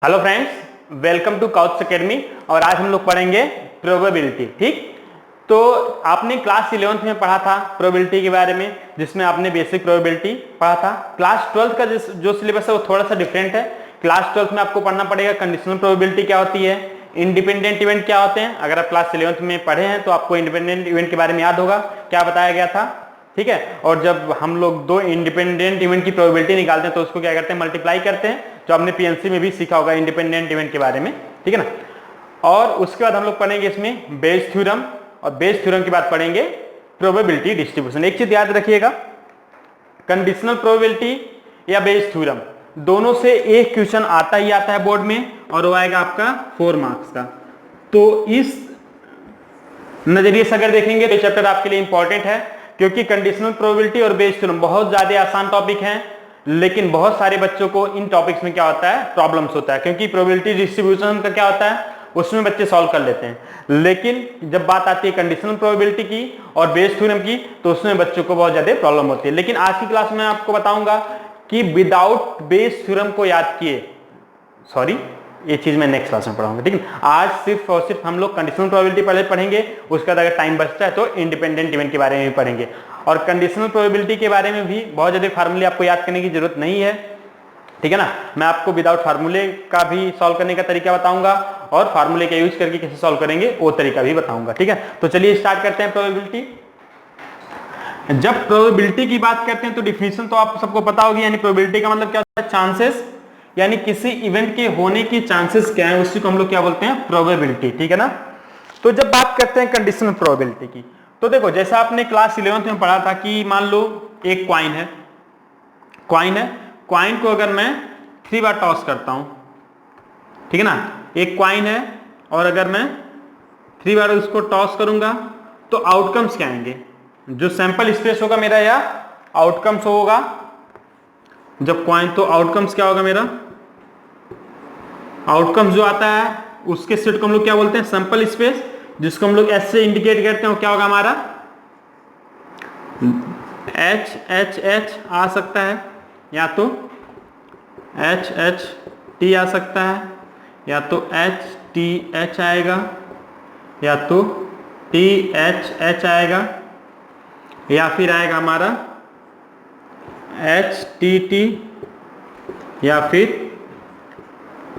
Hello friends, welcome to Couch Academy. और आज हम लोग पढ़ेंगे प्रोबेबिलिटी। ठीक, तो आपने क्लास 11th में पढ़ा था प्रोबेबिलिटी के बारे में, जिसमें आपने बेसिक प्रोबेबिलिटी पढ़ा था। क्लास 12th का जो सिलेबस है वो थोड़ा सा डिफरेंट है। क्लास 12th में आपको पढ़ना पड़ेगा कंडीशनल प्रोबेबिलिटी क्या होती है, इंडिपेंडेंट इवेंट क्या होते हैं। अगर आप क्लास 11th में पढ़े हैं तो आपको इंडिपेंडेंट इवेंट के बारे में याद होगा क्या बताया गया था। ठीक है, और जब हम लोग दो इंडिपेंडेंट इवेंट की प्रोबेबिलिटी निकालते हैं तो उसको क्या करते हैं, मल्टीप्लाई करते हैं, जो आपने पीएनसी में भी सीखा होगा इंडिपेंडेंट इवेंट के बारे में। ठीक है ना। और उसके बाद हम लोग पढ़ेंगे इसमें बेस थ्योरम, और बेस थ्योरम के बाद पढ़ेंगे प्रोबेबिलिटी डिस्ट्रीब्यूशन। एक चीज याद रखिएगा, कंडीशनल प्रोबेबिलिटी या बेस थ्योरम दोनों से एक क्वेश्चन आता ही आता है बोर्ड में, और वो आएगा आपका 4 मार्क्स का। तो इस नजरिए से अगर देखेंगे तो चैप्टर आपके लिए इंपॉर्टेंट है, क्योंकि कंडीशनल प्रोबेबिलिटी और बेस थ्योरम बहुत ज्यादा आसान टॉपिक हैं, लेकिन बहुत सारे बच्चों को इन टॉपिक्स में क्या होता है, प्रॉब्लम्स होता है। क्योंकि प्रोबेबिलिटी डिस्ट्रीब्यूशन का क्या होता है, उसमें बच्चे सॉल्व कर लेते हैं, लेकिन जब बात आती है कंडीशनल प्रोबेबिलिटी की और बेस थ्योरम की तो उसमें बच्चों को बहुत ज्यादा प्रॉब्लम होती है। लेकिन आज की क्लास में आपको बताऊंगा कि विदाउट बेस थ्योरम को याद किए, सॉरी ये चीज मैं नेक्स्ट क्लास में पढ़ाऊंगा। ठीक है, आज सिर्फ और सिर्फ हम लोग कंडीशनल प्रोबेबिलिटी पहले पढ़ेंगे, उसके बाद अगर टाइम बचता है तो इंडिपेंडेंट इवेंट के बारे में भी पढ़ेंगे। और कंडीशनल प्रोबेबिलिटी के बारे में भी बहुत ज्यादा फार्मूले आपको याद करने की जरूरत नहीं है। ठीक है ना, मैं आपको विदाउट फार्मूले का भी सॉल्व करने का तरीका बताऊंगा, और फार्मूले का यूज करके कैसे सॉल्व करेंगे वो तरीका भी बताऊंगा। ठीक है, तो चलिए स्टार्ट करते हैं प्रोबेबिलिटी। जब प्रोबेबिलिटी की बात करते हैं तो डिफिनेशन तो आप सबको पता होगी, यानी प्रोबेबिलिटी का मतलब क्या होता है, चांसेस, यानी किसी इवेंट के होने की चांसेस क्या है, उसी को हम लोग क्या बोलते हैं, प्रोबेबिलिटी। ठीक है ना। तो जब बात करते हैं कंडीशनल प्रोबेबिलिटी की, तो देखो जैसा आपने क्लास 11th में पढ़ा था कि मान लो एक क्वाइन है, क्वाइन को अगर मैं 3 बार टॉस करता हूं, ठीक है ना, एक क्वाइन है और अगर मैं 3 बार उसको टॉस करूंगा तो आउटकम्स क्या आएंगे, जो सैंपल स्पेस होगा मेरा या आउटकम्स होगा। जब क्वाइन, तो आउटकम्स क्या होगा मेरा, आउटकम्स जो आता है उसके सेट को हम लोग क्या बोलते हैं, सैंपल स्पेस, जिसको हम लोग एच से इंडिकेट करते हैं। वो क्या होगा हमारा, एच एच एच आ सकता है, या तो एच एच टी आ सकता है, या तो एच टी एच आएगा, या तो टी एच एच आएगा, या फिर आएगा हमारा एच टी टी, या फिर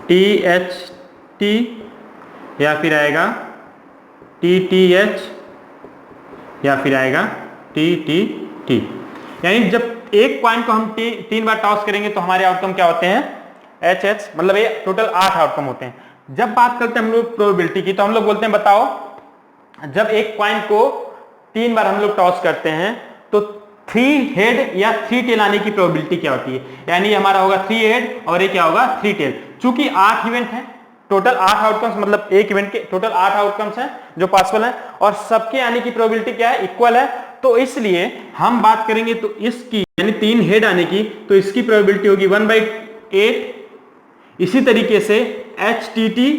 टी एच टी, या फिर आएगा टी टी एच, या फिर आएगा टी टी टी। यानी जब एक पॉइंट को हम 3 बार टॉस करेंगे तो हमारे आउटकम क्या होते हैं, एच एच, मतलब ये टोटल 8 आउटकम होते हैं। जब बात करते हैं हम लोग प्रोबेबिलिटी की, तो हम लोग बोलते हैं बताओ जब एक पॉइंट को 3 बार हम लोग टॉस करते हैं तो 3 हेड या 3 टेल आने की प्रोबेबिलिटी क्या होती है। यानी हमारा होगा 3 हेड और ये क्या होगा 3 टेल। चूंकि 8 इवेंट है, टोटल 8 आउटकम्स, मतलब एक इवेंट के टोटल 8 आउटकम्स हैं जो पॉसिबल हैं, और सबके आने की प्रोबेबिलिटी क्या है, इक्वल है। तो इसलिए हम बात करेंगे तो इसकी, यानी 3 हेड आने की, तो इसकी प्रोबेबिलिटी होगी 1/8। इसी तरीके से एच टी टी,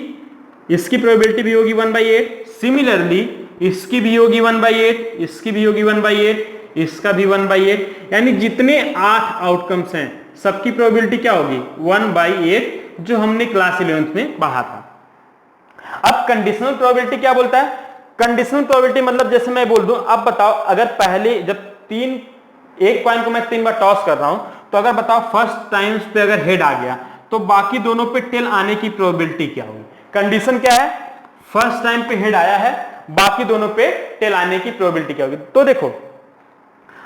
इसकी प्रोबेबिलिटी भी होगी 1/8। सिमिलरली इसकी भी होगी 1/8, इसकी भी होगी 1/8, इसका भी 1/8। यानी जितने 8 आउटकम्स हैं सबकी प्रोबेबिलिटी क्या होगी, 1/8, जो हमने क्लास 11th में पढ़ा था। अब कंडीशनल प्रोबेबिलिटी क्या बोलता है, कंडीशनल प्रोबेबिलिटी मतलब जैसे मैं बोल दूं, अब बताओ अगर पहले जब एक पॉइंट को मैं 3 बार टॉस कर रहा हूं, तो अगर बताओ फर्स्ट टाइम्स पे अगर हेड आ गया तो बाकी दोनों पे टेल आने की प्रोबेबिलिटी क्या होगी। कंडीशन क्या है, फर्स्ट टाइम पे हेड आया है, बाकी दोनों पे टेल आने की प्रोबेबिलिटी क्या होगी। तो देखो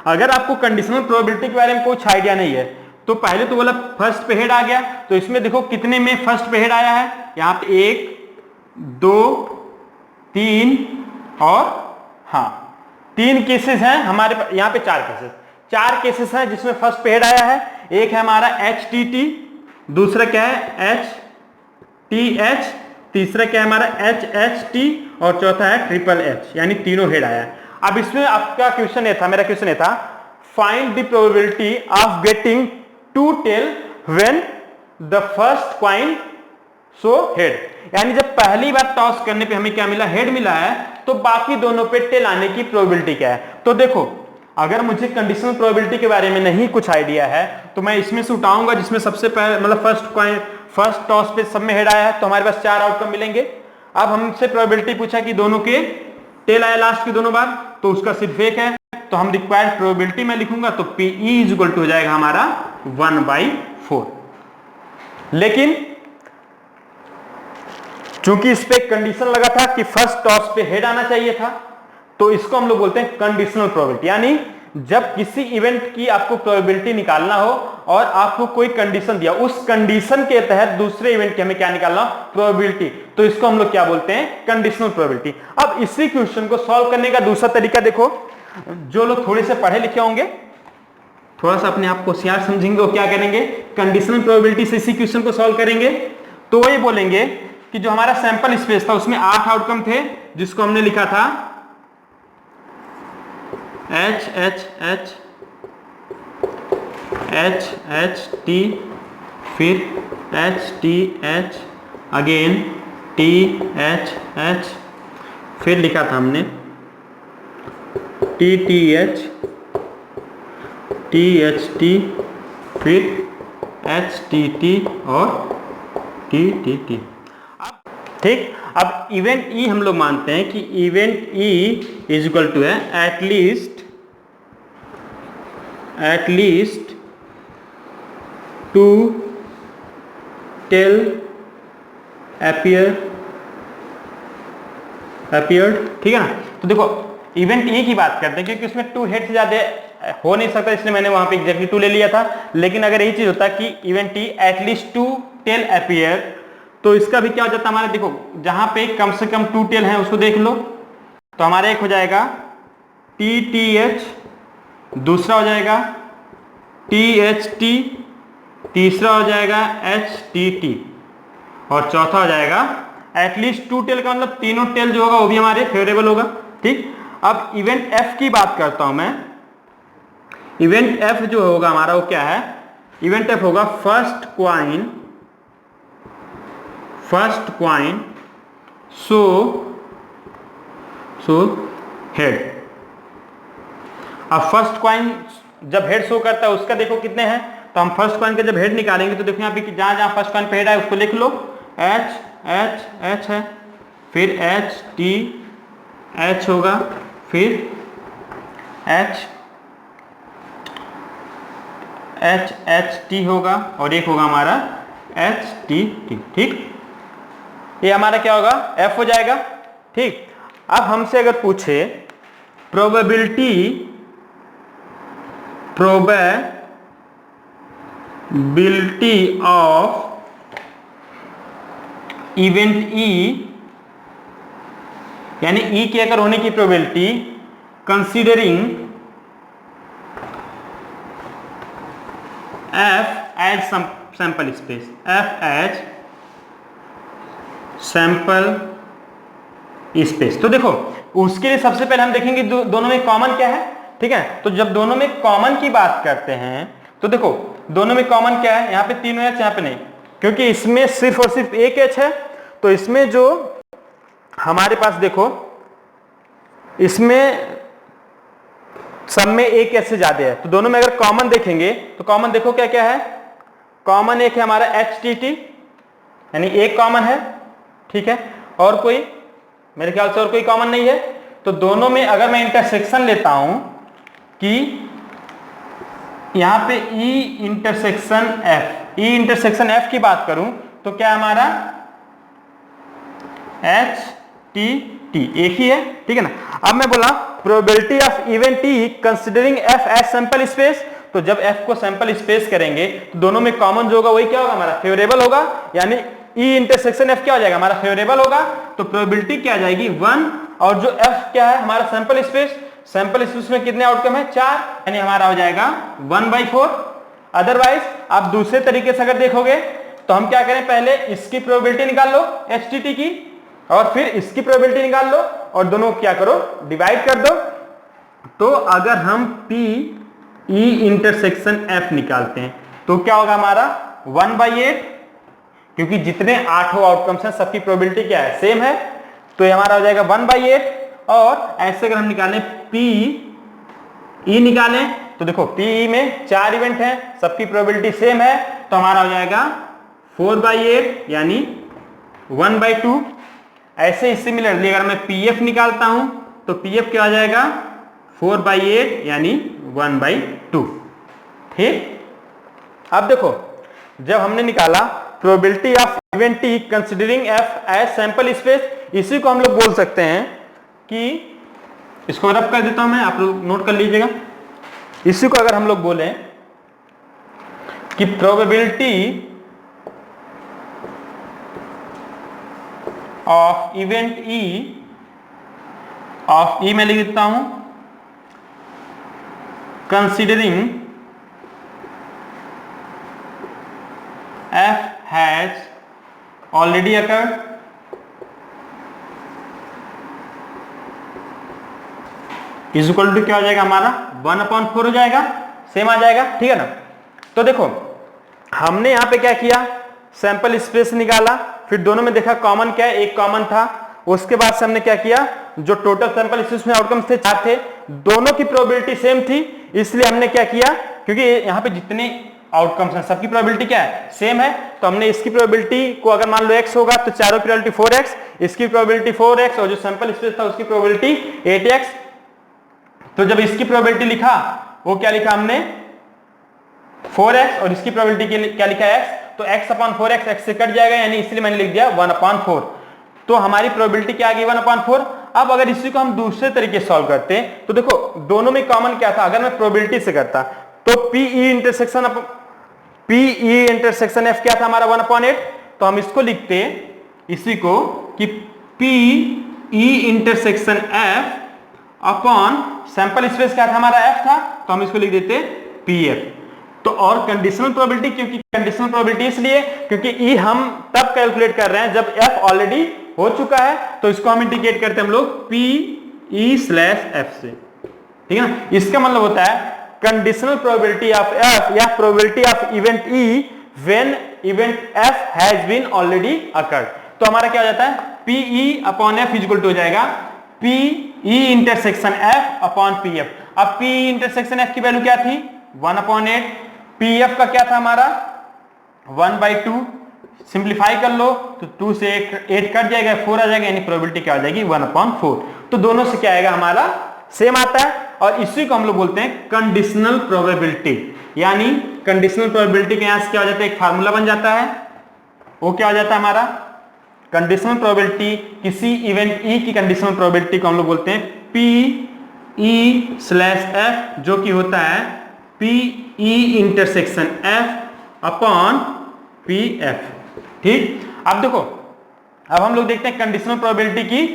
अगर आपको कंडीशनल प्रोबेबिलिटी के बारे में कुछ आइडिया नहीं है, तो पहले तो बोला फर्स्ट पे हेड आ गया, तो इसमें देखो कितने में फर्स्ट पे हेड आया है, यहां पे 1 2 3 और हाँ 3 केसेस हैं हमारे पास, यहां पे 4 केसेस हैं जिसमें फर्स्ट पे हेड आया है। एक है हमारा एच टी टी, दूसरा क्या है एच टी एच, तीसरा क्या है हमारा एच एच टी, और चौथा है ट्रिपल एच, यानी तीनों हेड आया है। अब इसमें आपका क्वेश्चन ये था, मेरा क्वेश्चन ये था, find the probability of getting 2 tail when the first coin shows head. यानी जब पहली बार टॉस करने पे हमें क्या मिला, हेड मिला है, तो बाकी दोनों पे टेल आने की प्रोबेबिलिटी क्या है। तो देखो अगर मुझे कंडीशनल प्रोबेबिलिटी के बारे में नहीं कुछ आइडिया है तो मैं इसमें से उठाऊंगा जिसमें सबसे पहले, मतलब फर्स्ट टॉस पे सब में हेड आया है तो हमारे पास 4 आउटकम मिलेंगे। अब हमसे प्रोबेबिलिटी पूछा कि दोनों के टेल आया लास्ट के दोनों बार, तो उसका सिर्फ एक है, तो हम रिक्वायर्ड प्रोबेबिलिटी में लिखूंगा तो PE इज इक्वल टू हो जाएगा हमारा 1/4। लेकिन चूंकि इस पे कंडीशन लगा था कि फर्स्ट टॉस पे हेड आना चाहिए था, तो इसको हम लोग बोलते हैं कंडीशनल प्रोबेबिलिटी। यानी जब किसी इवेंट की आपको प्रोबेबिलिटी निकालना हो और आपको कोई कंडीशन दिया, उस कंडीशन के तहत दूसरे इवेंट की हमें क्या निकालना हो, प्रोबेबिलिटी, तो इसको हम लोग क्या बोलते हैं, कंडीशनल प्रोबेबिलिटी। अब इसी क्वेश्चन को सॉल्व करने का दूसरा तरीका देखो, जो लोग थोड़े से पढ़े लिखे होंगे, थोड़ा सा अपने आप को होशियार समझेंगे, वो क्या करेंगे, कंडीशनल प्रोबेबिलिटी से इसी क्वेश्चन को सॉल्व करेंगे। तो वही बोलेंगे कि जो हमारा सैंपल स्पेस था उसमें 8 आउटकम थे, जिसको हमने लिखा था H H H H H T, फिर H T H, again T H H, फिर लिखा था हमने T T H T H T, फिर H T T और T T T। ठीक, अब इवेंट ई हम लोग मानते हैं कि event E is equal to है एट लीस्ट 2 टेल अपीयर्ड, ठीक है ना। तो देखो इवेंट ई की बात करते हैं क्योंकि उसमें 2 हेड से ज्यादा हो नहीं सकता, इसलिए मैंने वहां पे एग्जैक्टली 2 ले लिया था। लेकिन अगर यही चीज होता कि event E at least 2 tail appear, तो इसका भी क्या हो जाता हमारा, देखो जहां पे कम से कम 2 टेल है उसको देख लो, तो हमारा एक हो जाएगा TTH, दूसरा हो जाएगा THT, तीसरा हो जाएगा HTT और चौथा हो जाएगा एटलीस्ट 2 टेल, का मतलब तीनों टेल जो होगा वो भी हमारे फेवरेबल होगा। ठीक, अब इवेंट F की बात करता हूं मैं। इवेंट F जो होगा हमारा वो क्या है, इवेंट F होगा फर्स्ट क्वाइन सो हेड। अब फर्स्ट क्वाइन जब हेड शो करता है उसका देखो कितने हैं, तो हम फर्स्ट क्वाइन का जब हेड निकालेंगे तो देखो यहाँ पे कि जहां जहां फर्स्ट क्वाइन पे हेड है उसको लिख लो, H H H है, फिर H T H होगा, फिर H H H T होगा और एक होगा हमारा H T T। ठीक, ये हमारा क्या होगा, F हो जाएगा। ठीक, अब हमसे अगर पूछे प्रोबेबिलिटी ऑफ इवेंट E, यानी E के अगर होने की probability considering F as sample space, F as sample space. तो देखो उसके लिए सबसे पहले हम देखेंगे दोनों में कॉमन क्या है। ठीक है, तो जब दोनों में कॉमन की बात करते हैं तो देखो दोनों में कॉमन क्या है, यहाँ पे 3 H, यहाँ पे नहीं, क्योंकि इसमें सिर्फ और सिर्फ एक H है। तो इसमें जो हमारे पास देखो इसमें सब में एक H से ज्यादा है, तो दोनों में अगर कॉमन देखेंगे तो कॉमन देखो क्या क्या है, कॉमन एक है हमारा HTT, यानी एक कॉमन है। ठीक है, और कोई मेरे ख्याल से और कोई कॉमन नहीं है। तो दोनों में अगर मैं इंटरसेक्शन लेता हूं कि यहां पे E इंटरसेक्शन F की बात करूं तो क्या हमारा HTT एक ही है। ठीक है ना। अब मैं बोला probability of event T considering F as sample space, तो जब F को सैंपल स्पेस करेंगे तो दोनों में कॉमन जो होगा वही क्या होगा, हमारा फेवरेबल होगा, यानी E इंटरसेक्शन F क्या हो जाएगा, हमारा फेवरेबल होगा। तो प्रोबेबिलिटी क्या आ जाएगी 1, और जो F क्या है हमारा सैंपल स्पेस में कितने आउटकम है 4, यानी हमारा हो जाएगा 1/4। अदरवाइज आप दूसरे तरीके से अगर देखोगे तो हम क्या करें, पहले इसकी प्रोबेबिलिटी निकाल लो HTT की, और फिर इसकी प्रोबेबिलिटी निकाल लो और दोनों क्या करो, डिवाइड कर दो। तो अगर हम PE इंटरसेक्शन F निकालते हैं तो क्या होगा हमारा 1/8, क्योंकि जितने 8 आउटकम्स हैं सबकी प्रोबेबिलिटी क्या है, सेम है, तो ये हमारा हो जाएगा 1/8। और ऐसे अगर हम निकालें PE निकालें तो देखो PE में 4 इवेंट हैं, सबकी प्रोबेबिलिटी सेम है, तो हमारा हो जाएगा 4/8 यानी 1/2। ऐसे ही सिमिलरली अगर मैं पीएफ निकालता हूं तो पीएफ क्या आ जाएगा 4/8 यानी 1/2। ठीक। अब देखो जब हमने निकाला probability of event T considering F as sample space, इसी को हम लोग बोल सकते हैं कि, इसको रब कर देता हूं मैं, आप लोग नोट कर लीजिएगा। इसी को अगर हम लोग बोलें कि प्रोबेबिलिटी ऑफ इवेंट ई में लिख देता हूं considering F has already occurred is equal to क्या हो जाएगा हमारा 1/4 हो जाएगा, सेम आ जाएगा। ठीक है ना। तो देखो हमने यहां पे क्या किया, सैंपल स्पेस निकाला, फिर दोनों में देखा कॉमन क्या है, एक कॉमन था। उसके बाद से हमने क्या किया, जो टोटल सैंपल स्पेस में आउटकम्स थे 4 थे, दोनों की प्रोबेबिलिटी सेम थी, इसलिए हमने क्या किया, क्योंकि यहाँ पे जितने आउटकम्स हैं सबकी प्रोबेबिलिटी क्या है, सेम है, तो हमने इसकी प्रोबेबिलिटी को अगर मान लो x होगा तो चारों की प्रोबेबिलिटी 4x, इसकी प्रोबेबिलिटी 4x और जो सैंपल स्पेस था उसकी प्रोबेबिलिटी 8x। तो जब इसकी प्रोबेबिलिटी लिखा वो क्या लिखा हमने 4x और इसकी प्रोबेबिलिटी क्या लिखा x, तो x/4x x से कट जाएगा, यानी इसलिए मैंने लिख दिया 1/4। तो हमारी प्रोबेबिलिटी क्या आ गई 1/4। अब अगर इसी को हम दूसरे तरीके से सॉल्व करते हैं तो देखो दोनों में कॉमन क्या था, अगर मैं प्रोबेबिलिटी से करता तो PE इंटरसेक्शन F क्या था हमारा 1/8, तो हम इसको लिखते इसी को कि PE intersection F upon sample space क्या था हमारा F था, तो हम इसको लिख देते PF। तो और कंडीशनल प्रोबेबिलिटी, क्योंकि कंडीशनल प्रोबेबिलिटी इसलिए क्योंकि ई हम तब कैलकुलेट कर रहे हैं जब एफ ऑलरेडी हो चुका है, तो इसको हम इंडिकेट करते हैं हम लोग PE/F से। ठीक है ना। इसका मतलब होता है कंडीशनल प्रोबेबिलिटी ऑफ एफ या probability of event E when event F has been already occurred. तो हमारा क्या हो जाता है PE/F इक्वल टू हो जाएगा PE intersection F upon PF। अब PE इंटरसेक्शन F की वैल्यू क्या थी 1/8, PF का क्या था हमारा 1/2, सिंप्लीफाई कर लो तो 2 से 8 कट जाएगा, 4 आ जाएगा, यानी प्रोबेबिलिटी क्या आ जाएगी 1/4। तो दोनों से क्या आएगा हमारा सेम आता है, और इसी को हम लोग बोलते हैं कंडीशनल प्रोबेबिलिटी। यानी कंडीशनल प्रोबेबिलिटी के यहां से क्या हो जाता है, एक फार्मूला बन जाता है, वो क्या हो जाता है हमारा कंडीशनल प्रोबेबिलिटी, किसी इवेंट ई की कंडीशनल प्रोबेबिलिटी को हम लोग बोलते हैं PE/F, जो कि होता है PE intersection F upon PF। ठीक। अब देखो अब हम लोग देखते हैं कंडीशनल प्रोबेबिलिटी की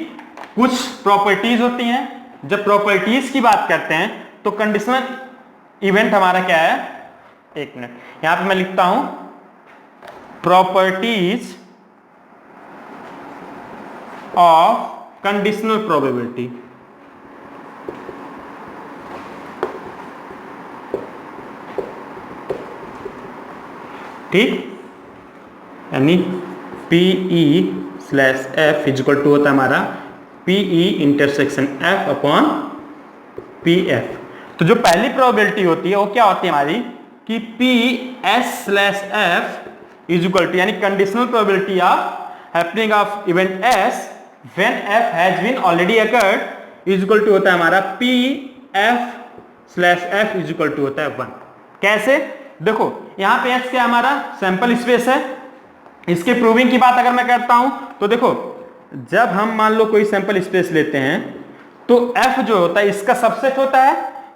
कुछ प्रॉपर्टीज होती हैं। जब प्रॉपर्टीज की बात करते हैं तो कंडीशनल इवेंट हमारा क्या है, एक मिनट यहां पे मैं लिखता हूं प्रॉपर्टीज ऑफ कंडीशनल प्रोबेबिलिटी। ठीक। यानी PE/F इक्वल टू होता है हमारा PE intersection F upon PF। तो जो पहली प्रोबेबिलिटी होती है वो क्या होती है हमारी कि PS/F इक्वल टू, यानी conditional probability of happening of event S when F has been already occurred equal to होता है हमारा PF/F इक्वल टू होता है 1। कैसे, देखो यहां पे S क्या हमारा सैंपल स्पेस है। इसके प्रूविंग की बात अगर मैं करता हूं तो देखो जब हम मान लो कोई सैंपल स्पेस लेते हैं तो F जो होता है इसका सबसेट होता है।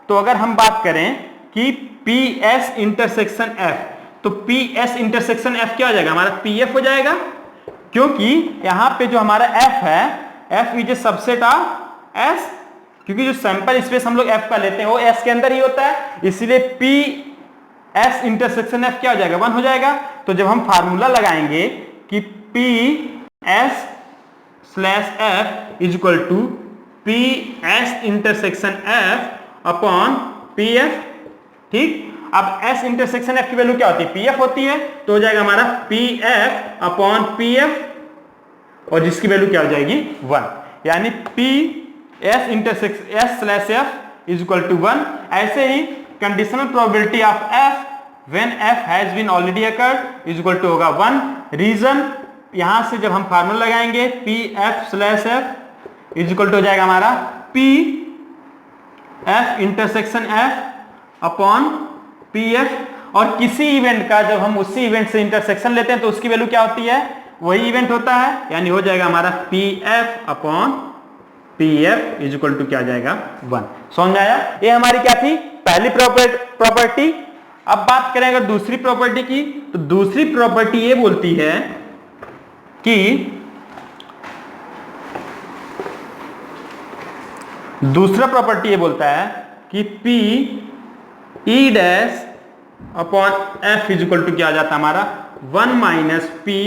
तो अगर हम बात करें कि PS इंटरसेक्शन F, तो PS इंटरसेक्शन F क्या हो जाएगा हमारा PF हो जाएगा, क्योंकि यहां पे जो हमारा F है F is a subset of S, क्योंकि जो सैंपल स्पेस हम लोग F का लेते हैं वो S के अंदर ही होता है, इसलिए PS इंटरसेक्शन F क्या हो जाएगा 1 हो जाएगा। तो जब हम फार्मूला लगाएंगे कि PS/F is equal to PS intersection F upon PF। ठीक। अब S इंटरसेक्शन F की वैल्यू क्या होती है PF होती है, तो हो जाएगा हमारा PF अपॉन PF और जिसकी वैल्यू क्या हो जाएगी 1, यानी PS intersection S/F is equal to 1। ऐसे ही conditional probability of F when F has been already occurred is equal to होगा 1। रीजन यहां से जब हम फार्मूला लगाएंगे P F slash F is equal to हो जाएगा हमारा P F intersection F upon P F. और किसी इवेंट का जब हम उसी इवेंट से इंटरसेक्शन लेते हैं तो उसकी वैल्यू क्या होती है, वही इवेंट होता है, यानी हो जाएगा हमारा P F upon P F is equal to क्या आ जाएगा 1। समझ में आया? ये हमारी क्या थी, पहली प्रॉपर्टी। अब बात करें अगर दूसरी प्रॉपर्टी की, तो दूसरी प्रॉपर्टी ये बोलती है कि दूसरा प्रॉपर्टी ये बोलता है कि P E dash upon F is equal to क्या आ जाता है हमारा 1 minus P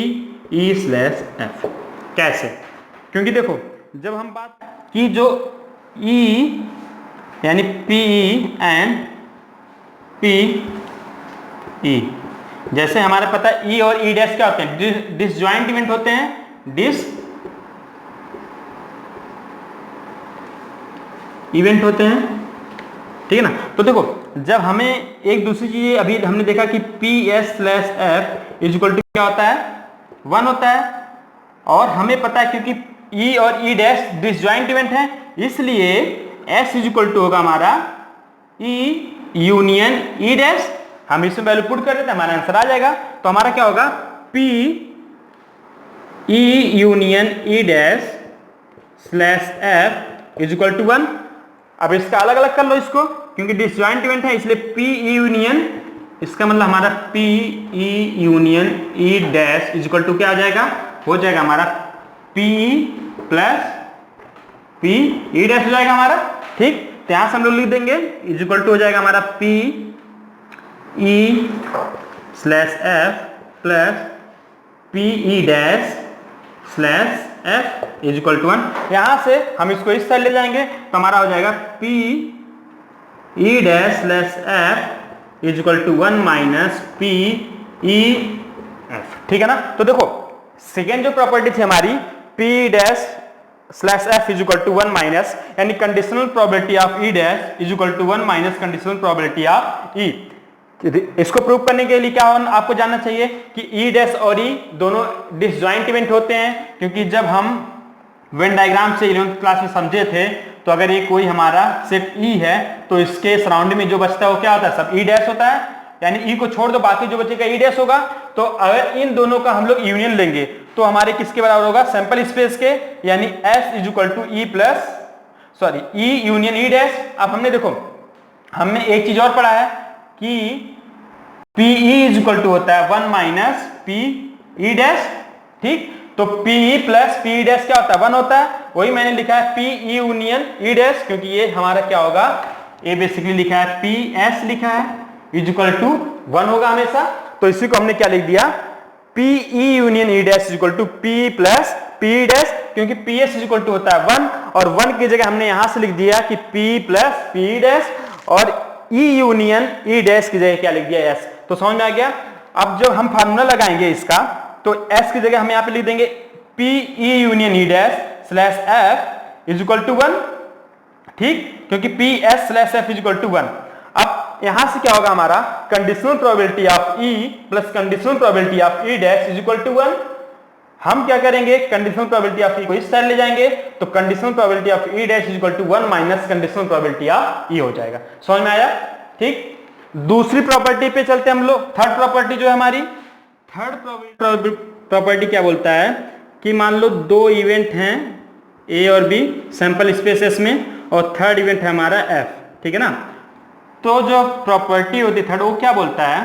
E slash F. कैसे? क्योंकि देखो जब हम बात की जो ई यानी P E and P E, जैसे हमारा पता है ई और ई डैश क्या होते हैं, डिसजॉइंट इवेंट होते हैं, डिस इवेंट होते हैं, ठीक है ना। तो देखो जब हमें एक दूसरी चीज अभी हमने देखा कि P S slash F is equal to क्या होता है 1 होता है, और हमें पता है क्योंकि ई और ई डैश डिसजॉइंट इवेंट है, इसलिए एस इज इक्वल टू होगा हमारा ई यूनियन ई डैश। हम इसमें वैल्यू पुट कर देते हैं, हमारा आंसर आ जाएगा। तो हमारा क्या होगा P E union E dash slash F is equal to 1। अब इसका अलग अलग कर लो इसको, क्योंकि डिसजॉइंट इवेंट है इसलिए पी ई यूनियन, इसका मतलब हमारा P E union E dash is equal to क्या आ जाएगा, हो जाएगा हमारा P plus P E dash हो जाएगा हमारा, ठीक। तो यहां से हम लोग लिख देंगे इज इक्वल टू हो जाएगा हमारा P E slash F plus P E dash slash F is equal to 1। यहां से हम इसको इस साइड ले जाएंगे तो हमारा हो जाएगा P E dash slash F is equal to 1 minus P E F, ठीक है ना। तो देखो सेकेंड जो प्रॉपर्टी थी हमारी P dash slash F is equal to 1 minus, यानी conditional probability of E dash is equal to 1 minus conditional probability of E. इसको प्रूव करने के लिए क्या आपको जानना चाहिए कि ई डैश और ई दोनों डिसजॉइंट इवेंट होते हैं, क्योंकि जब हम वेन डायग्राम से 11th क्लास में समझे थे तो अगर ये कोई हमारा सेट ई है तो इसके सराउंडिंग में जो बचता है वो क्या होता है, सब ई डैश होता है, यानी ई को छोड़ दो बाकी जो बचेगा ई डैश होगा। तो अगर इन दोनों का हम लोग यूनियन लेंगे तो हमारे किसके बराबर होगा, सैंपल स्पेस के, यानी S is equal to E plus sorry E union E dash. अब हमने देखो हमने एक चीज और पढ़ा है कि P E is equal to होता है 1 माइनस पी ई डैश, ठीक। तो P E plus P E dash क्या होता है 1 होता है, वही मैंने लिखा है P E union E dash, क्योंकि ये हमारा क्या होगा, ये बेसिकली लिखा है पी एस लिखा है इज इक्वल टू 1 होगा हमेशा। तो इसी को हमने क्या लिख दिया P E union E dash is equal to P plus P dash, क्योंकि P S is equal to होता है 1 और 1 की जगह हमने यहां से लिख दिया कि पी प्लस पी डैश, और ई यूनियन ई डैश की जगह क्या लिख दिया एस। तो समझ में आ गया। अब जब हम फार्मूला लगाएंगे इसका तो एस की जगह हम यहां पे लिख देंगे P E union E dash slash F is equal to 1, ठीक, क्योंकि P S slash F is equal to 1। अब यहां से क्या होगा हमारा conditional probability of E plus conditional probability of E dash is equal to 1। हम क्या करेंगे कंडीशनल प्रोबेबिलिटी ऑफ ई को इस साइड ले जाएंगे तो conditional probability of E dash is equal to 1 minus conditional probability of E हो जाएगा। समझ में आया, ठीक। दूसरी प्रॉपर्टी पे चलते हैं हम लोग। थर्ड प्रॉपर्टी जो है हमारी, थर्ड प्रॉपर्टी क्या बोलता है कि मान लो दो इवेंट हैं ए और बी सैंपल स्पेसेस में, और थर्ड इवेंट है हमारा एफ, ठीक है ना। तो जो प्रॉपर्टी होती है थर्ड, वो क्या बोलता है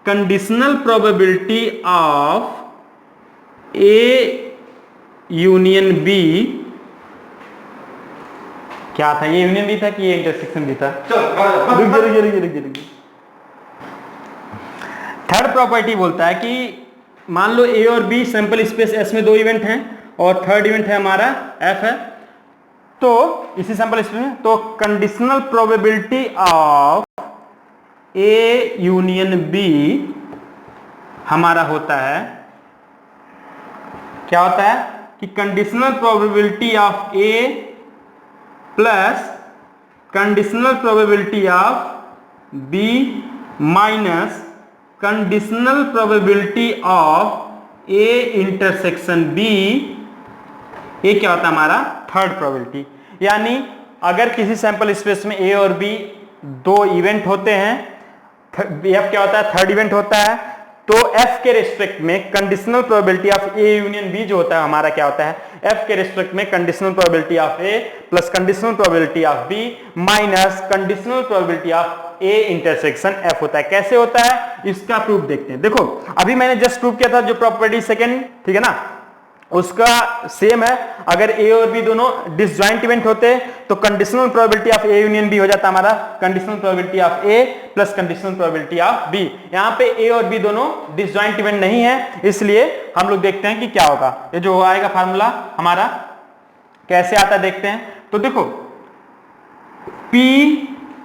conditional probability of A union B, क्या था ये यूनियन भी था कि ये इंटरसेक्शन भी था, थर्ड प्रॉपर्टी बोलता है कि मान लो ए और बी सैंपल स्पेस एस में दो इवेंट हैं और थर्ड इवेंट है हमारा एफ है, तो इसी सैंपल स्पेस में तो conditional probability of A union B हमारा होता है, क्या होता है कि conditional probability of A plus conditional probability of B minus conditional probability of A intersection B, ये क्या होता है हमारा थर्ड प्रोबेबिलिटी। यानी अगर किसी सैंपल स्पेस में ए और बी दो इवेंट होते हैं, एफ क्या होता है थर्ड इवेंट होता है, तो एफ के रिस्पेक्ट में conditional probability of A union B जो होता है हमारा क्या होता है, एफ के रिस्पेक्ट में conditional probability of A plus conditional probability of B minus conditional probability of A intersection F होता है। कैसे होता है इसका प्रूफ देखते हैं। देखो अभी मैंने जस्ट प्रूफ किया था जो प्रॉपर्टी सेकंड, ठीक है ना, उसका सेम है। अगर ए और बी दोनों डिसजॉइंट इवेंट होते तो conditional probability of A union B हो जाता हमारा conditional probability of A plus conditional probability of B. यहां पे ए और बी दोनों डिसजॉइंट इवेंट नहीं है, इसलिए हम लोग देखते हैं कि क्या होगा। ये जो आएगा फार्मूला हमारा कैसे आता है देखते हैं। तो देखो P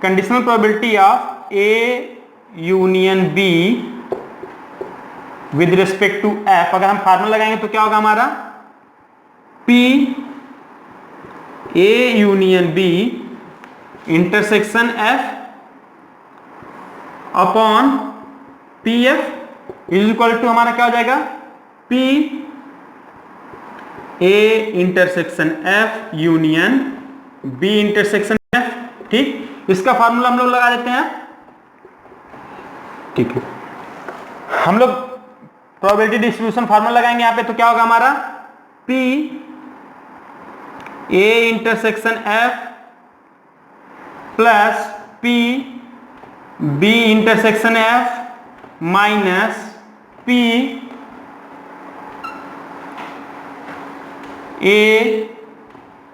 conditional probability of A union B with respect to F, अगर हम फार्मूला लगाएंगे तो क्या होगा हमारा P A union B intersection F upon P F is equal to हमारा क्या हो जाएगा P A intersection F union B intersection F. ठीक, इसका फार्मूला हम लोग लगा देते हैं। ठीक है, हम लोग प्रोबेबिलिटी डिस्ट्रीब्यूशन फार्मूला लगाएंगे यहां पे, तो क्या होगा हमारा P A intersection F plus P B intersection F minus P A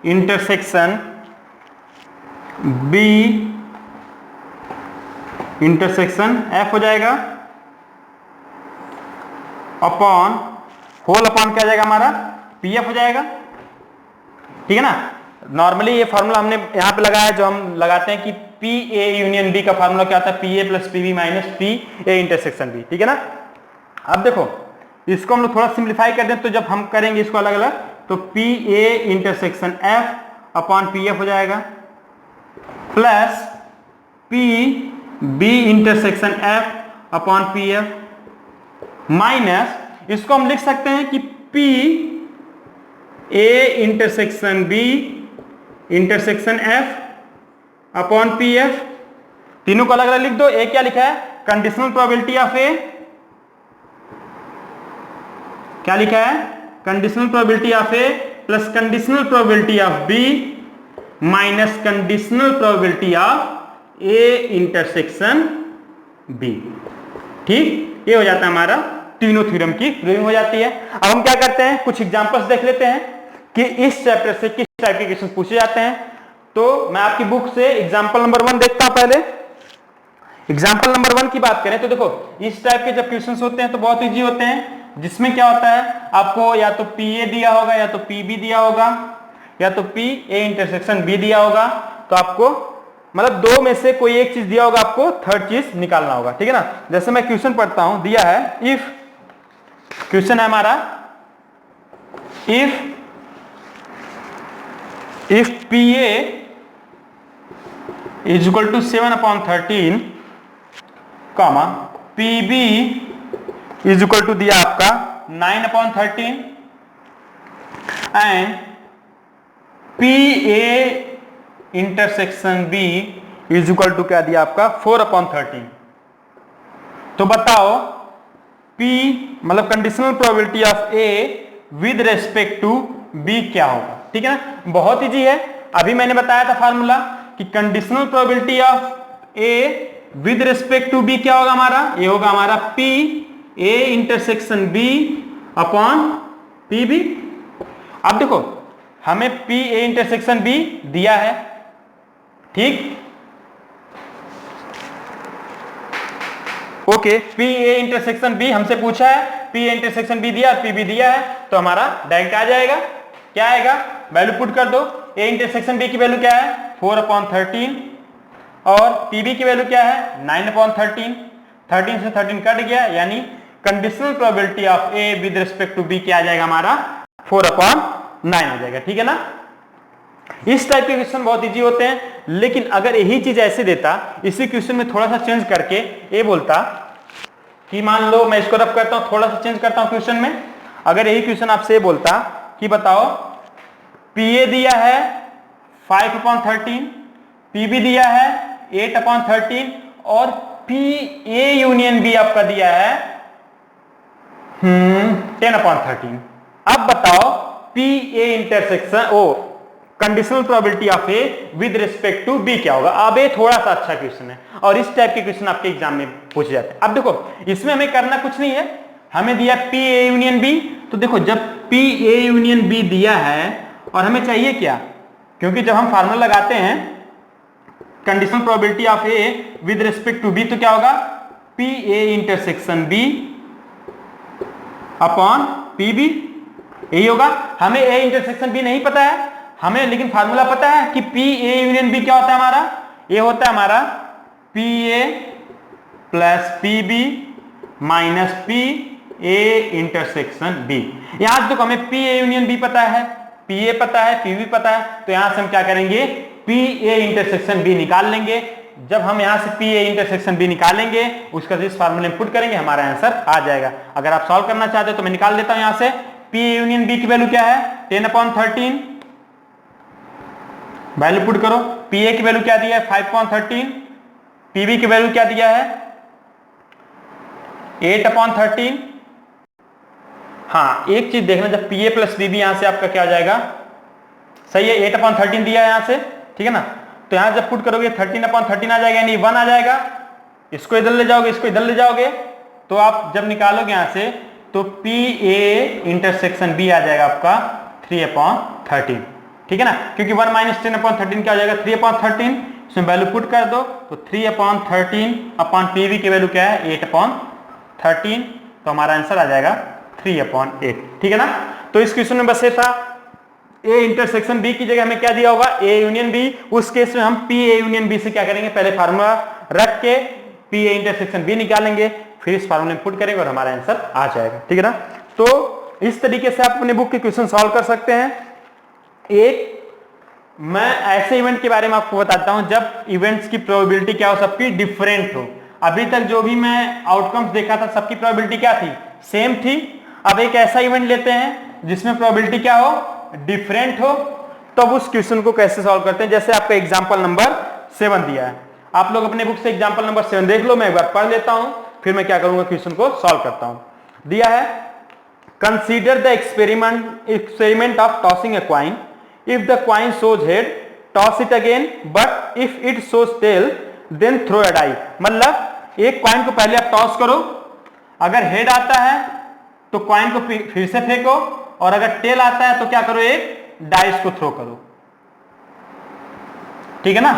intersection B intersection F हो जाएगा अपॉन होल अपॉन क्या जाएगा हमारा पी एफ हो जाएगा। ठीक है ना, नॉर्मली ये फॉर्मूला हमने यहां पे लगाया जो हम लगाते हैं कि पी ए यूनियन बी का फॉर्मूला क्या होता है P A plus P B minus P A intersection B. ठीक है ना, अब देखो इसको हम लोग थोड़ा सिंप्लीफाई कर दें, तो जब हम करेंगे इसको अलग अलग तो P A intersection F upon P F हो जाएगा plus P B intersection F upon P F minus इसको हम लिख सकते हैं कि P A intersection B intersection F upon P F, तीनों को अलग अलग लिख दो। ए क्या लिखा है कंडीशनल प्रोबेबिलिटी ऑफ ए, क्या लिखा है conditional probability of A plus conditional probability of B minus conditional probability of A intersection B. ठीक, ये हो जाता है हमारा तीनों थ्योरम की प्रूविंग हो जाती है। अब हम क्या करते हैं कुछ एग्जांपल्स देख लेते हैं कि इस चैप्टर से किस टाइप के क्वेश्चन पूछे जाते हैं। तो मैं आपकी बुक से एग्जांपल नंबर 1 देखता हूं। पहले एग्जांपल नंबर 1 की बात करें तो देखो इस टाइप के जब क्वेश्चंस होते हैं तो बहुत इजी होते हैं, जिसमें क्या होता है आपको या तो पी ए दिया होगा या तो पी बी दिया होगा या तो पी ए इंटरसेक्शन बी दिया होगा, तो आपको मतलब दो में से कोई एक चीज दिया होगा, आपको थर्ड चीज निकालना होगा। ठीक है ना, जैसे मैं क्वेश्चन पढ़ता हूं, दिया है इफ, क्वेश्चन है हमारा if P A is equal to 7/13 comma P B is equal to दिया आपका 9/13 and P A intersection B is equal to क्या दिया आपका 4/13। तो बताओ P मतलब conditional probability of A with respect to B क्या होगा। ठीक है ना, बहुत इजी है। अभी मैंने बताया था फार्मूला कि conditional probability of A with respect to B क्या होगा हमारा, ये होगा हमारा P A intersection B upon P B। अब देखो हमें P A इंटरसेक्शन B दिया है, ठीक, okay, P A intersection B हमसे पूछा है, P A इंटरसेक्शन B दिया, P B दिया है, तो हमारा डायरेक्ट आ जाएगा। क्या आएगा, वैल्यू पुट कर दो। A इंटरसेक्शन B की वैल्यू क्या है 4/13 और P B की वैल्यू क्या है 9/13। 13 से 13 कट गया, यानी conditional probability of A with respect to B क्या आ जाएगा हमारा 4/9 हो जाएगा। ठीक है ना, इस टाइप के क्वेश्चन बहुत इजी होते हैं। लेकिन अगर यही चीज ऐसे देता, इसी क्वेश्चन में थोड़ा सा चेंज करके ये बोलता कि मान लो मैं इसको रब करता हूं, थोड़ा सा चेंज करता हूं क्वेश्चन में। अगर यही क्वेश्चन आपसे बोलता कि बताओ पीए दिया है 5/13, पीबी दिया है 8/13 और पी ए यूनियन बी आपका दिया है 10/13। अब बताओ P A intersection O conditional probability of A with respect to B क्या होगा। अब ये थोड़ा सा अच्छा क्वेश्चन है और इस टाइप के क्वेश्चन आपके एग्जाम में पूछे जाते हैं। अब देखो इसमें हमें करना कुछ नहीं है, हमें दिया पी ए यूनियन बी। तो देखो जब पी ए यूनियन बी दिया है और हमें चाहिए क्या, क्योंकि जब हम फार्मूला लगाते हैं conditional probability of A with respect to B तो क्या होगा, P A intersection B upon P B, यही होगा। हमें ए इंटरसेक्शन बी नहीं पता है हमें, लेकिन फार्मूला पता है कि पी ए यूनियन बी क्या होता है हमारा, ये होता है हमारा P A plus P B minus P A intersection B. यहां देखो हमें पी ए यूनियन बी पता है, पी ए पता है, पी बी पता है, तो यहां से हम क्या करेंगे, पी ए इंटरसेक्शन बी निकाल लेंगे। जब हम यहां से पी ए इंटरसेक्शन बी निकालेंगे उसका इस फार्मूले में पुट करेंगे, हमारा आंसर आ जाएगा। अगर आप सॉल्व करना चाहते हो तो मैं निकाल देता हूं यहां से। पी ए यूनियन बी की वैल्यू क्या है 10/13, वैल्यू पुट करो। पी ए की वैल्यू क्या दिया है 5/13, पीबी की वैल्यू क्या दिया है 8/13। हाँ एक चीज देखना, जब पी ए प्लस बीबी यहां से आपका क्या हो जाएगा, सही है 8/13 दिया है यहां से, ठीक है ना। तो यहां जब पुट करोगे 13/13 आ जाएगा, यानी 1 आ जाएगा। इसको इधर ले जाओगे, इसको इधर ले जाओगे, तो आप जब निकालोगे यहां से तो पी ए इंटरसेक्शन बी आ जाएगा आपका 3/13, ठीक है ना, क्योंकि 1 - 10/13 क्या हो जाएगा 3/13। इसमें वैल्यू पुट कर दो तो 3/13 अपॉन पीवी की वैल्यू क्या है 8/13, तो हमारा आंसर आ जाएगा 3/8, ठीक है ना। तो इस क्वेश्चन में बस ये था, ए इंटरसेक्शन बी की जगह हमें क्या दिया होगा ए यूनियन बी। उस केस में हम पी ए यूनियन बी से क्या करेंगे, पहले फार्मूला रख के पी ए इंटरसेक्शन बी निकालेंगे, फिर इस फार्मूले में पुट करेंगे और हमारा आंसर आ जाएगा, ठीक है ना। तो इस तरीके से आप अपने बुक के क्वेश्चन सॉल्व कर सकते हैं। एक मैं ऐसे इवेंट के बारे में आपको बताता हूं जब इवेंट्स की प्रोबेबिलिटी क्या हो, सबकी डिफरेंट हो। अभी तक जो भी मैं आउटकम्स देखा था सबकी प्रोबेबिलिटी क्या थी, सेम थी। अब एक ऐसा इवेंट लेते हैं जिसमें प्रोबेबिलिटी क्या हो, डिफरेंट हो। तो उस क्वेश्चन को कैसे सॉल्व करते हैं, जैसे आपका एग्जांपल नंबर 7 दिया है, आप लोग अपने बुक से एग्जांपल नंबर 7 देख लो, मैं एक बार पढ़ लेता हूं, फिर मैं क्या करूंगा क्वेश्चन को सॉल्व करता हूं। दिया है consider the experiment of tossing a coin. If the coin shows head, toss it again, but if it shows tail, then throw a die। मतलब एक कॉइन को पहले आप टॉस करो, अगर हेड आता है तो कॉइन को फिर से फेंको, और अगर टेल आता है तो क्या करो, एक डाइस को थ्रो करो, ठीक है ना,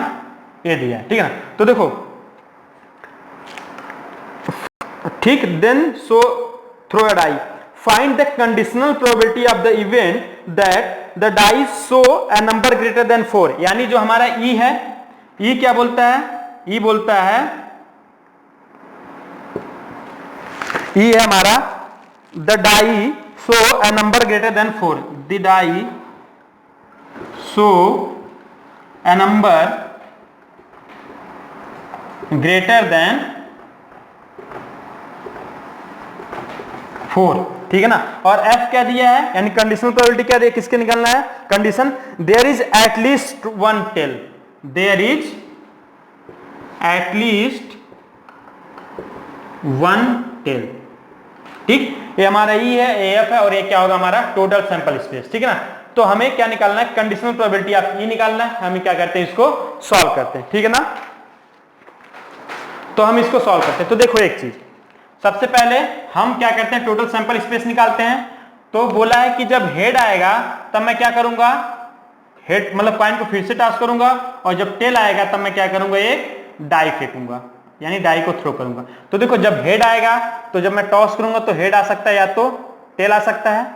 ये दिया है, ठीक है ना। तो देखो ठीक, then so throw a die, find the conditional probability of the event that the dice show a number greater than 4। यानी जो हमारा E है, E क्या बोलता है, E बोलता है, E है हमारा the die show a number greater than 4, the die show a number greater than 4, ठीक है ना। और F क्या दिया है, यानी कंडीशनल प्रोबेबिलिटी क्या दिया, किसके निकालना है, condition there is at least 1 tail, there is at least 1 tail, ठीक। ये हमारा E है, AF है, और ये क्या होगा हमारा टोटल सैंपल स्पेस, ठीक है ना। तो हमें क्या निकालना है, कंडीशनल प्रोबेबिलिटी ऑफ E निकालना है। हम क्या करते हैं, इसको सॉल्व करते हैं, ठीक है ना। तो हम इसको सॉल्व करते हैं। तो देखो एक चीज, सबसे पहले हम क्या करते हैं, टोटल सैंपल स्पेस निकालते हैं। तो बोला है कि जब हेड आएगा तब मैं क्या करूंगा, हेड मतलब कॉइन को फिर से टॉस करूंगा, और जब टेल आएगा तब मैं क्या करूंगा, एक डाई फेंकूंगा, यानी डाई को थ्रो करूंगा। तो देखो जब हेड आएगा तो जब मैं टॉस करूंगा तो हेड आ सकता है या तो टेल आ सकता है।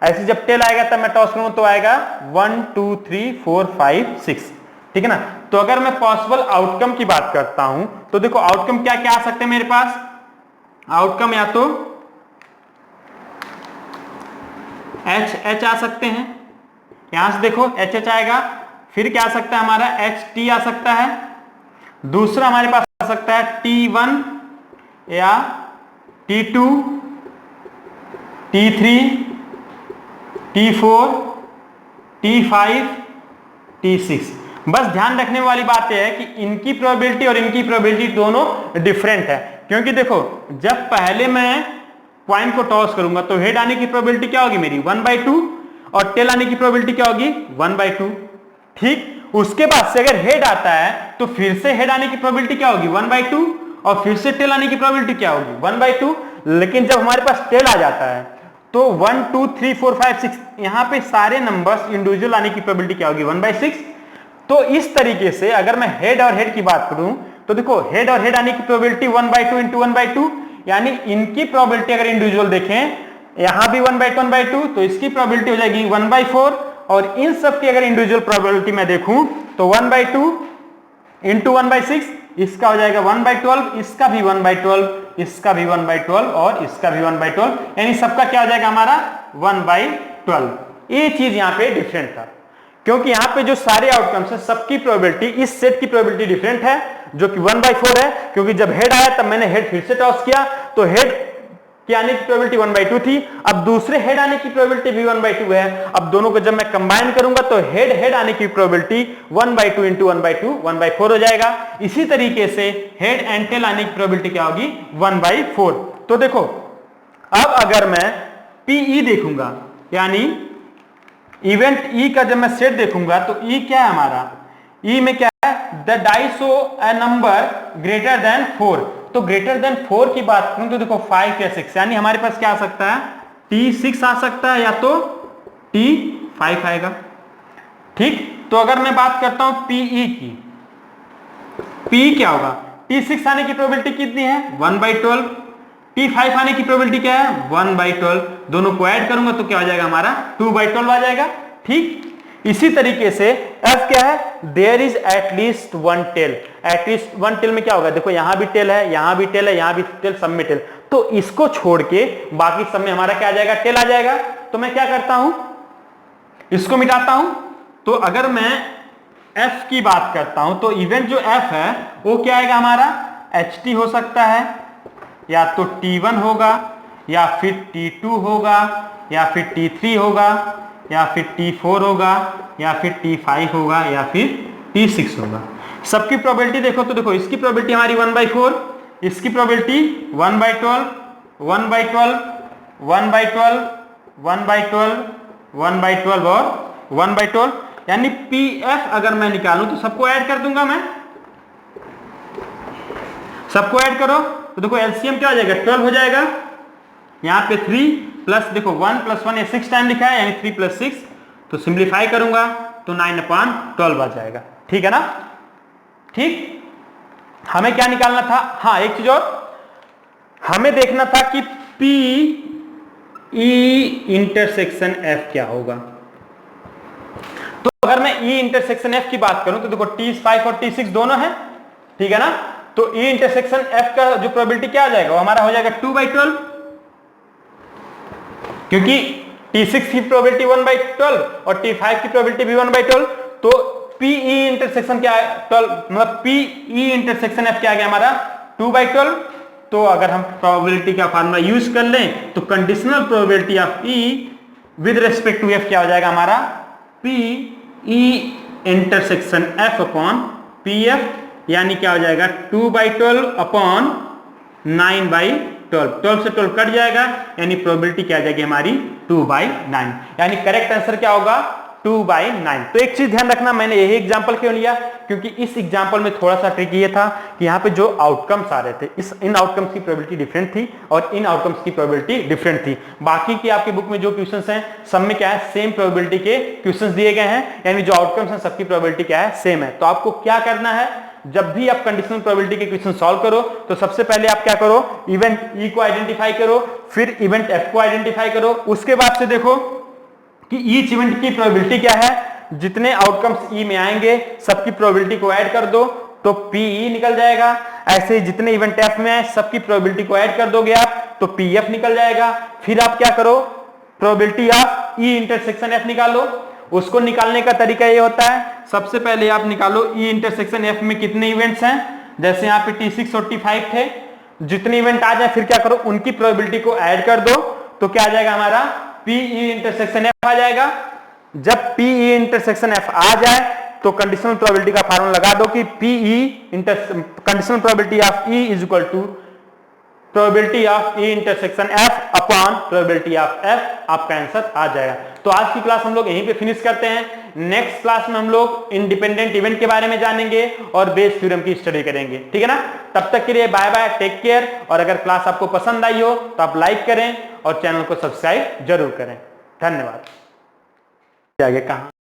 ऐसे जब टेल आएगा तब मैं टॉस करूंगा तो आएगा 1 2 3 4 5 6, ठीक है ना। तो अगर मैं पॉसिबल आउटकम की बात करता हूं तो देखो आउटकम क्या क्या आ सकते हैं मेरे पास, आउटकम या तो एच आ सकते हैं, यहां से देखो एच आएगा, फिर क्या आ सकता है हमारा HT आ सकता है, दूसरा हमारे पास आ सकता है T1 या T2, T3, T4, T5, T6। बस ध्यान रखने वाली बात यह है कि इनकी प्रोबेबिलिटी और इनकी प्रोबेबिलिटी दोनों डिफरेंट है, क्योंकि देखो जब पहले मैं पॉइंट को टॉस करूंगा तो हेड आने की प्रोबेबिलिटी क्या होगी मेरी 1/2 और टेल आने की प्रोबेबिलिटी क्या होगी 1/2। ठीक, उसके बाद से अगर हेड आता है तो फिर से हेड आने की प्रोबेबिलिटी क्या होगी 1/2 और फिर से टेल आने की प्रोबेबिलिटी क्या होगी 1/2। लेकिन जब हमारे पास टेल आ जाता है तो 1 2 3 4 5 6 यहां पे सारे नंबर्स इंडिविजुअल आने की प्रोबेबिलिटी क्या होगी 1/6। तो इस तरीके से अगर मैं हेड और हेड की बात करूं तो देखो हेड और हेड आने की प्रोबेबिलिटी 1/2 इंटू 1/2, यानी इनकी प्रोबेबिलिटी अगर इंडिविजुअल देखें यहां भी 1/2 तो इसकी प्रोबेबिलिटी हो जाएगी 1/4 और इन सब की अगर इंडिविजुअल प्रोबेबिलिटी मैं देखूं तो 1/2 इंटू 1/6 इसका हो जाएगा 1/12, इसका भी 1/12, इसका भी 1/12 और इसका भी 1/12, यानी सबका क्या हो जाएगा हमारा 1/12। ये चीज यहां पे डिफरेंट था क्योंकि यहां पे जो सारे आउटकम्स है सबकी प्रोबेबिलिटी इस सेट की प्रोबेबिलिटी डिफरेंट है जो कि 1/4 है, क्योंकि जब हेड आया तब मैंने हेड फिर से टॉस किया तो हेड के आने की प्रोबेबिलिटी 1/2 थी, अब दूसरे हेड आने की प्रोबेबिलिटी भी 1/2 है। अब दोनों को जब मैं कंबाइन करूंगा तो हेड हेड आने की प्रोबेबिलिटी 1/2 इंटू 1/2 1/4 हो जाएगा। इसी तरीके से हेड एंड टेल आने की प्रोबेबिलिटी क्या होगी 1/4। तो देखो अब अगर मैं पीई देखूंगा यानी इवेंट ई का जब मैं सेट देखूंगा तो ई क्या है हमारा, ई में क्या है the dice show a number greater than 4। तो ग्रेटर देन 4 की बात करूं तो देखो 5 या 6, यानी हमारे पास क्या आ सकता है T6 आ सकता है या तो T5 आएगा। ठीक, तो अगर मैं बात करता हूं पीई की, पी क्या होगा T6 आने की प्रोबेबिलिटी कितनी है 1/12, T5 आने की प्रोबेबिलिटी क्या है 1/12, दोनों को ऐड करूंगा तो क्या हो जाएगा हमारा 2/12 आ जाएगा। ठीक, इसी तरीके से F क्या है there is at least one tail, at least one tail में क्या होगा देखो यहां भी टेल है, यहां भी टेल है, यहां भी टेल, सब में टेल, तो इसको छोड़ के बाकी सब में हमारा क्या आ जाएगा टेल आ जाएगा। तो मैं क्या करता हूं इसको मिटाता हूं, तो अगर मैं F की बात करता हूं तो इवेंट जो F है वो क्या आएगा हमारा HT हो सकता है या तो T1 होगा या फिर T2 होगा या फिर T3 होगा या फिर T4 होगा या फिर T5 होगा या फिर T6 होगा। सबकी प्रोबेबिलिटी देखो तो देखो इसकी प्रोबेबिलिटी हमारी 1/4, इसकी प्रोबेबिलिटी 1/12, 1/12, 1/12, 1/12, 1/12 और 1/12, यानी PF अगर मैं निकालूं तो सबको ऐड कर दूंगा मैं, सबको ऐड करो तो देखो एलसीएम क्या हो जाएगा 12 हो जाएगा। यहां पे 3 प्लस देखो 1 + 1 ये 6 टाइम लिखा है यानी 3 + 6, तो सिंप्लीफाई करूंगा तो 9/12 आ जाएगा। ठीक है ना। ठीक, हमें क्या निकालना था, हाँ एक चीज और हमें देखना था कि P E इंटरसेक्शन F क्या होगा। तो अगर मैं E इंटरसेक्शन F की बात करूं तो देखो T5 और T6 दोनों है, ठीक है ना, तो E इंटरसेक्शन F का जो प्रोबेबिलिटी क्या आ जाएगा वो हमारा हो जाएगा 2/12, क्योंकि T6 की प्रोबेबिलिटी 1/12 और T5 की प्रोबेबिलिटी भी 1/12, तो PE इंटरसेक्शन क्या है 12, मतलब PE इंटरसेक्शन F क्या आ गया हमारा 2/12। तो अगर हम प्रोबेबिलिटी का फार्मूला यूज कर लें तो conditional probability of E with respect to F क्या हो जाएगा हमारा PE intersection F upon PF, यानी क्या हो जाएगा 2/12 अपॉन 9/12, 12 से 12 कट जाएगा यानी प्रोबेबिलिटी क्या आ जाएगी हमारी 2/9, यानी करेक्ट आंसर क्या होगा 2/9। तो एक चीज ध्यान रखना, मैंने यही एग्जांपल क्यों लिया क्योंकि इस एग्जांपल में थोड़ा सा ट्रिक ये था कि यहाँ पे जो आउटकम्स आ रहे थे इन आउटकम्स की प्रोबेबिलिटी डिफरेंट थी और इन आउटकम्स की प्रोबेबिलिटी डिफरेंट थी। बाकी की आपकी बुक में जो क्वेश्चंस हैं सब में क्या है सेम प्रोबेबिलिटी के क्वेश्चंस दिए गए हैं, यानी जो आउटकम्स हैं सबकी प्रोबेबिलिटी क्या है सेम है। तो आपको क्या करना है, जब भी आप कंडीशनल प्रोबेबिलिटी के क्वेश्चन सॉल्व करो तो सबसे पहले आप क्या करो इवेंट ई को आइडेंटिफाई करो, फिर इवेंट एफ को आइडेंटिफाई करो, उसके बाद से देखो कि ईच इवेंट की प्रोबेबिलिटी क्या है, जितने आउटकम्स ई में आएंगे सबकी प्रोबेबिलिटी को ऐड कर दो तो पीई निकल जाएगा। ऐसे ही जितने इवेंट एफ में आए सबकी प्रोबेबिलिटी को ऐड कर दोगे आप तो पीएफ निकल जाएगा। फिर आप क्या करो probability of E intersection F निकालो। उसको निकालने का तरीका ये होता है, सबसे पहले आप निकालो ई इंटरसेक्शन एफ में कितने इवेंट्स हैं, जैसे यहाँ पे T6 और T5 थे जितने इवेंट आ जाए फिर क्या करो, उनकी प्रोबेबिलिटी को ऐड कर दो, तो क्या आ जाएगा हमारा पीई इंटरसेक्शन एफ आ जाएगा। जब पीई इंटरसेक्शन एफ आ जाए तो कंडीशनल प्रोबेबिलिटी का फार्मूला लगा दो कि PE conditional probability of E is equal to probability of E intersection F upon probability of F, आपका आंसर आ जाएगा। तो आज की क्लास हम लोग यहीं पे फिनिश करते हैं। नेक्स्ट क्लास में हम लोग इंडिपेंडेंट इवेंट के बारे में जानेंगे और बेस थ्योरम की स्टडी करेंगे, ठीक है ना। तब तक के लिए बाय बाय, टेक केयर। और अगर क्लास आपको पसंद आई हो तो आप लाइक करें और चैनल को सब्सक्राइब जरूर करें। धन्यवाद। आगे कहां